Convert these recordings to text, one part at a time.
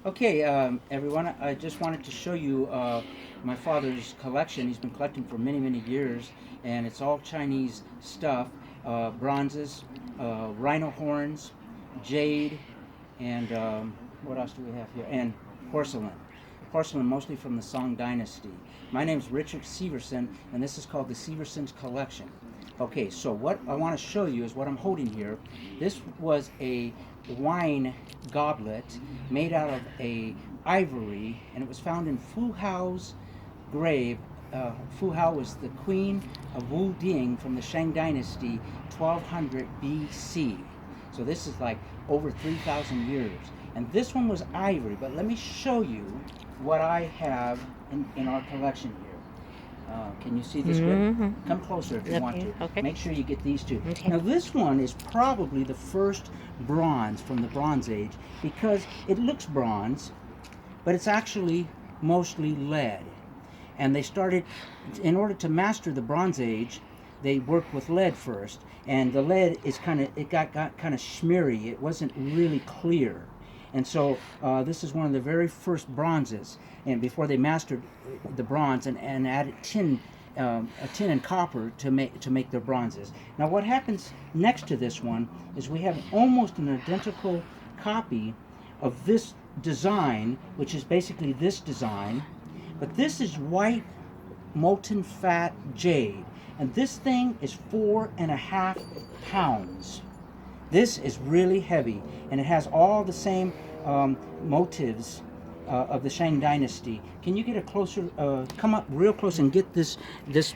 Okay, everyone, I just wanted to show you my father's collection. He's been collecting for many, many years, and it's all Chinese stuff, bronzes, rhino horns, jade, and what else do we have here? And porcelain. Porcelain mostly from the Shang Dynasty. My name is Richard Severson, and this is called the Severson's Collection. Okay, so what I want to show you is what I'm holding here. This was a wine goblet made out of a ivory, and it was found in Fu Hao's grave. Fu Hao was the queen of Wu Ding from the Shang Dynasty, 1200 BC. So this is like over 3,000 years. And this one was ivory, but let me show you what I have in our collection here. Can you see this good? Come closer if you want to. Okay. Make sure you get these two. Okay. Now this one is probably the first bronze from the Bronze Age because it looks bronze, but it's actually mostly lead. And they started, in order to master the Bronze Age, they worked with lead first. And the lead is got kind of smeary. It wasn't really clear. And so this is one of the very first bronzes, and before they mastered the bronze and added tin and copper to make their bronzes. Now what happens next to this one is we have almost an identical copy of this design, which is basically this design, but this is white molten fat jade, and this thing is 4.5 pounds. This is really heavy, and it has all the same motifs of the Shang Dynasty. Can you get a closer, come up real close and get this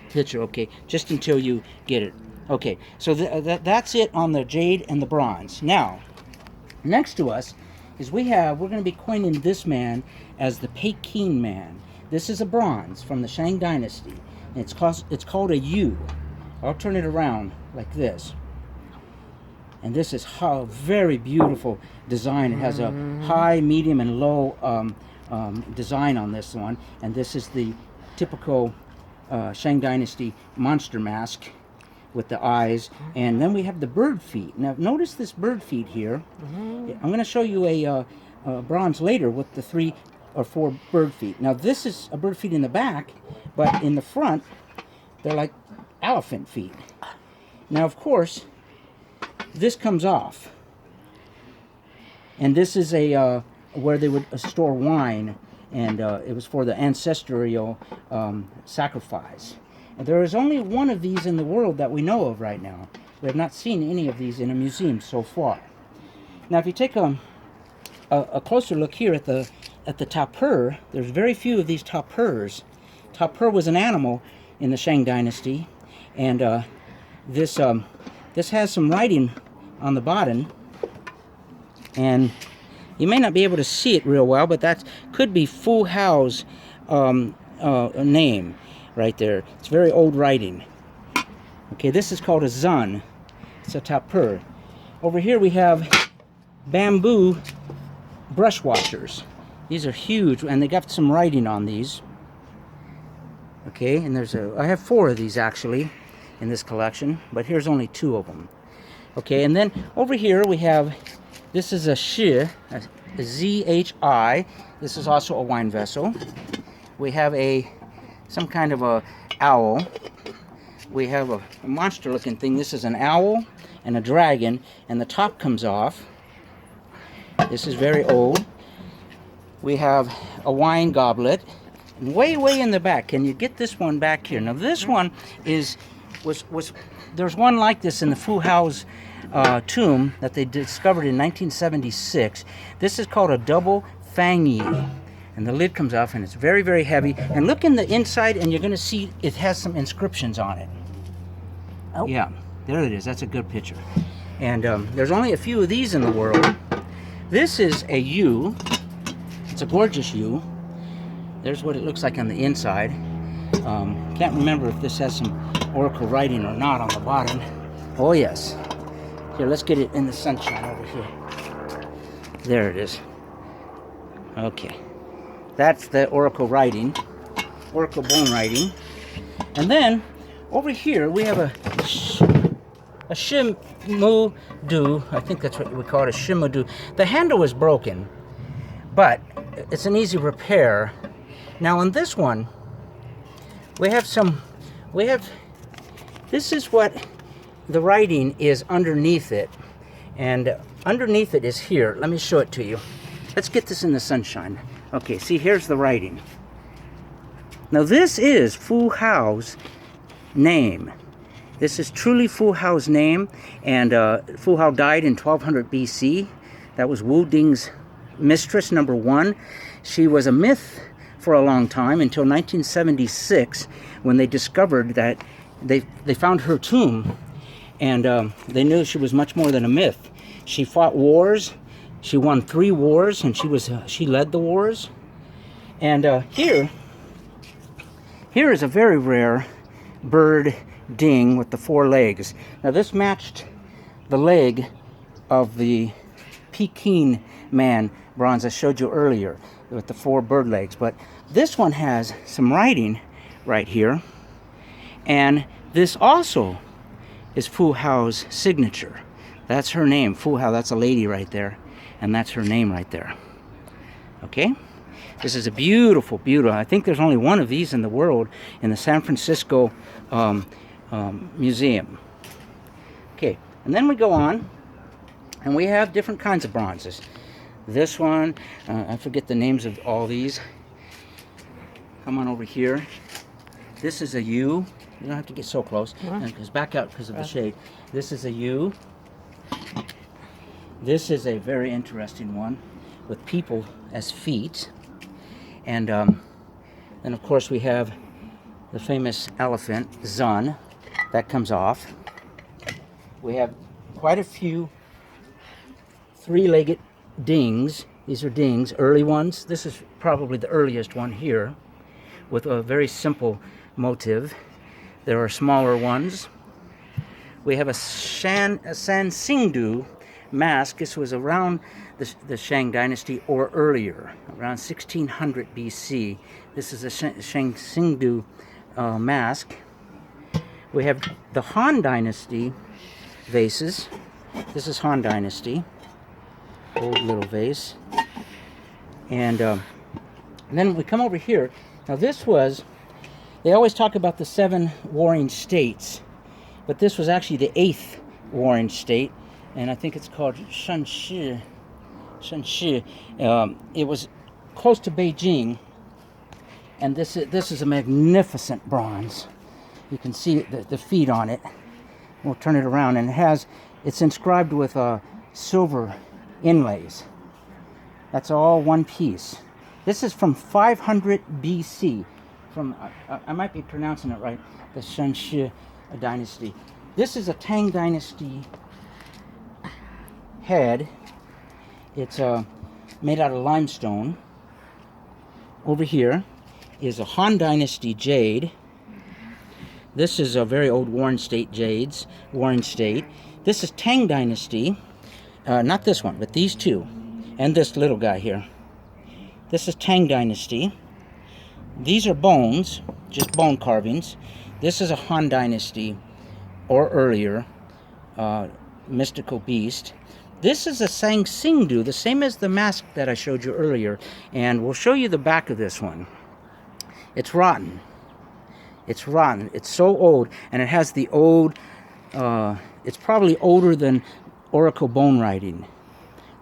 picture, okay, just until you get it. Okay, so that's it on the jade and the bronze. Now, next to us is we're going to be coining this man as the Peking man. This is a bronze from the Shang Dynasty, and it's called a Yu. I'll turn it around like this. And this is a very beautiful design. It has a high, medium, and low design on this one. And this is the typical Shang Dynasty monster mask with the eyes. And then we have the bird feet. Now notice this bird feet here. I'm going to show you a bronze later with the 3 or 4 bird feet. Now this is a bird feet in the back, but in the front, they're like elephant feet. Now of course, this comes off, and this is a where they would store wine, and it was for the ancestral sacrifice. And there is only one of these in the world that we know of right now. We have not seen any of these in a museum so far. Now, if you take a closer look here at the tapir, there's very few of these tapirs. Tapir was an animal in the Shang Dynasty, and this has some writing on the bottom, and you may not be able to see it real well, but that could be Fu Hao's name right there. It's very old writing. Okay, this is called a zun. It's a tapir. Over here we have bamboo brush washers. These are huge, and they got some writing on these. Okay, and I have 4 of these actually in this collection, but here's only 2 of them. Okay, and then over here we have, this is a shi, a Z-H-I. This is also a wine vessel. We have some kind of a owl. We have a monster looking thing. This is an owl and a dragon, and the top comes off. This is very old. We have a wine goblet, and way in the back. Can you get this one back here? Now this one there's one like this in the Fu Hao's tomb that they discovered in 1976. This is called a double fang yi, and the lid comes off, and it's very heavy. And look in the inside, and you're going to see it has some inscriptions on it. Oh yeah, there it is. That's a good picture. And there's only a few of these in the world. This is a Yu. It's a gorgeous Yu. There's what it looks like on the inside. Can't remember if this has some oracle writing or not on the bottom. Oh yes. Here, let's get it in the sunshine over here. There it is. Okay. That's the oracle writing. Oracle bone writing. And then over here we have a shimudu. I think that's what we call it, a shimudu. The handle is broken, but it's an easy repair. Now on this one, this is what the writing is underneath it. And underneath it is here. Let me show it to you. Let's get this in the sunshine. Okay, see, here's the writing. Now this is Fu Hao's name. This is truly Fu Hao's name, and Fu Hao died in 1200 BC. That was Wu Ding's mistress, number one. She was a myth for a long time, until 1976, when they discovered that they found her tomb, and they knew she was much more than a myth. She fought wars. She won 3 wars, and she led the wars. And here is a very rare bird ding with the 4 legs. Now this matched the leg of the Peking man bronze I showed you earlier with the 4 bird legs, but this one has some writing right here, and this also is Fu Hao's signature. That's her name, Fu Hao. That's a lady right there, and that's her name right there. Okay, this is a beautiful, beautiful. I think there's only one of these in the world, in the San Francisco museum. Okay, and then we go on, and we have different kinds of bronzes. This one, I forget the names of all these. Come on over here. This is a U. You don't have to get so close, because back out because of the shade. This is a U. This is a very interesting one with people as feet. And then of course we have the famous elephant, Zun. That comes off. We have quite a few 3-legged dings. These are dings, early ones. This is probably the earliest one here, with a very simple motive. There are smaller ones. We have a San Xingdu mask. This was around the Shang Dynasty or earlier, around 1600 BC. This is a Shang Xingdu mask. We have the Han Dynasty vases. This is Han Dynasty, old little vase. And then we come over here. Now this was, they always talk about the 7 warring states, but this was actually the 8th warring state, and I think it's called Shanxi. It was close to Beijing, and this is a magnificent bronze. You can see the feet on it. We'll turn it around, and it's inscribed with silver inlays. That's all one piece. This is from 500 BC. From I might be pronouncing it right. The Shang Dynasty. This is a Tang Dynasty head. It's made out of limestone. Over here is a Han Dynasty jade. This is a very old Warren State jades. Warren State. This is Tang Dynasty. Not this one, but these two, and this little guy here. This is Tang Dynasty. These are bones, just bone carvings. This is a Han Dynasty or earlier mystical beast. This is a Shang Xingdu, the same as the mask that I showed you earlier, and we'll show you the back of this one. It's rotten. It's rotten. It's so old, and it has the old, it's probably older than oracle bone writing,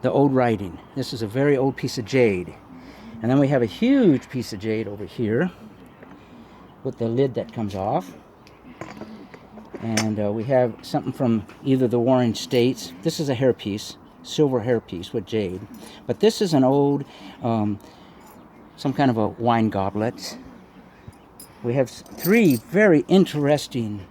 the old writing. This is a very old piece of jade. And then we have a huge piece of jade over here with the lid that comes off. And we have something from either the Warring States. This is a hairpiece, silver hairpiece with jade. But this is an old, some kind of a wine goblet. We have 3 very interesting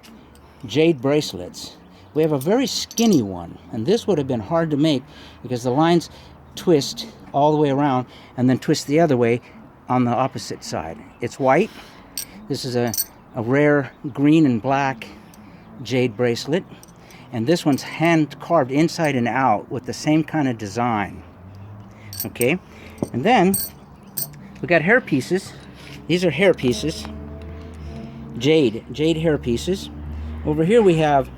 jade bracelets. We have a very skinny one, and this would have been hard to make because the lines twist all the way around and then twist the other way on the opposite side. It's white. This is a rare green and black jade bracelet, and this one's hand carved inside and out with the same kind of design. Okay, and then we got hair pieces. These are hair pieces, jade hair pieces. Over here we have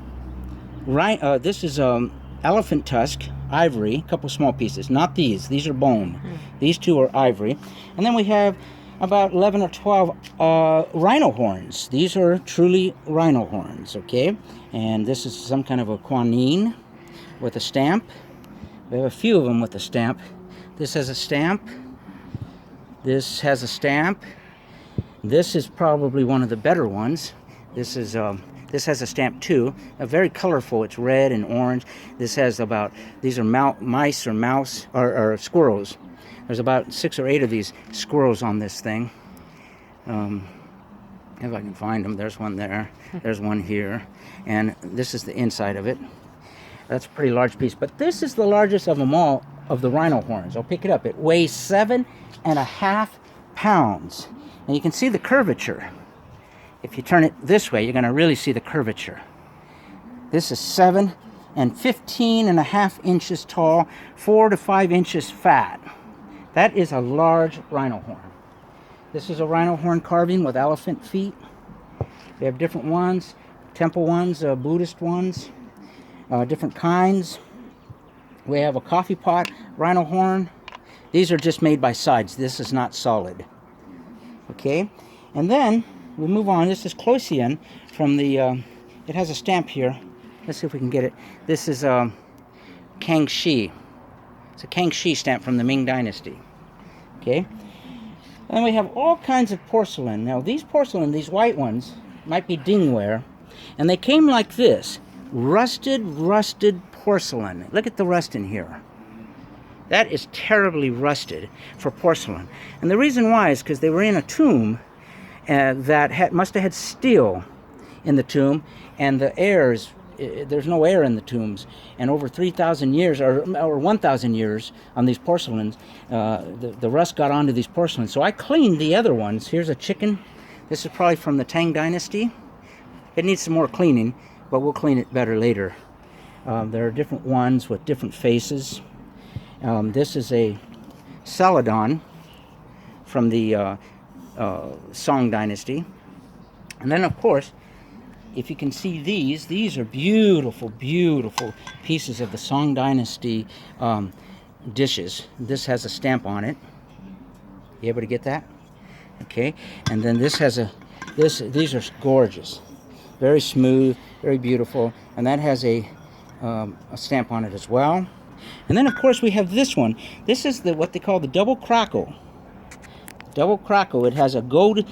Rhino. This is elephant tusk ivory, a couple small pieces. Not these. These are bone. These two are ivory. And then we have about 11 or 12 rhino horns. These are truly rhino horns, okay? And this is some kind of a quinine with a stamp. We have a few of them with a stamp. This has a stamp. This has a stamp. This is probably one of the better ones. This is this has a stamp too. Very colorful. It's red and orange. This has about, these are mice or mouse or squirrels. There's about 6 or 8 of these squirrels on this thing. If I can find them, there's one there. There's one here. And this is the inside of it. That's a pretty large piece. But this is the largest of them all, of the rhino horns. I'll pick it up. It weighs 7.5 pounds. And you can see the curvature. If you turn it this way, you're going to really see the curvature. This is 7 and 15.5 inches tall, 4 to 5 inches fat. That is a large rhino horn. This is a rhino horn carving with elephant feet. We have different ones, temple ones, Buddhist ones, different kinds. We have a coffee pot rhino horn. These are just made by sides. This is not solid. Okay, and then we move on. This is Closian from the, it has a stamp here. Let's see if we can get it. This is Kangxi. It's a Kangxi stamp from the Ming Dynasty. Okay, and we have all kinds of porcelain. Now these porcelain, these white ones, might be dingware, and they came like this. Rusted porcelain. Look at the rust in here. That is terribly rusted for porcelain. And the reason why is because they were in a tomb that must have had steel in the tomb, and the airs, there's no air in the tombs. And over 3,000 years, or 1,000 years on these porcelains, the rust got onto these porcelains. So I cleaned the other ones. Here's a chicken. This is probably from the Tang Dynasty. It needs some more cleaning, but we'll clean it better later. There are different ones with different faces. This is a Celadon from the Shang Dynasty. And then, of course, if you can see these are beautiful, beautiful pieces of the Shang Dynasty dishes. This has a stamp on it. You able to get that? Okay. And then this has these are gorgeous. Very smooth, very beautiful. And that has a stamp on it as well. And then, of course, we have this one. This is what they call the double crackle. Double crackle. It has a gold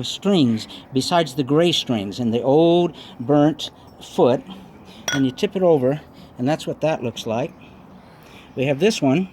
strings besides the gray strings and the old burnt foot. And you tip it over, and that's what that looks like. We have this one.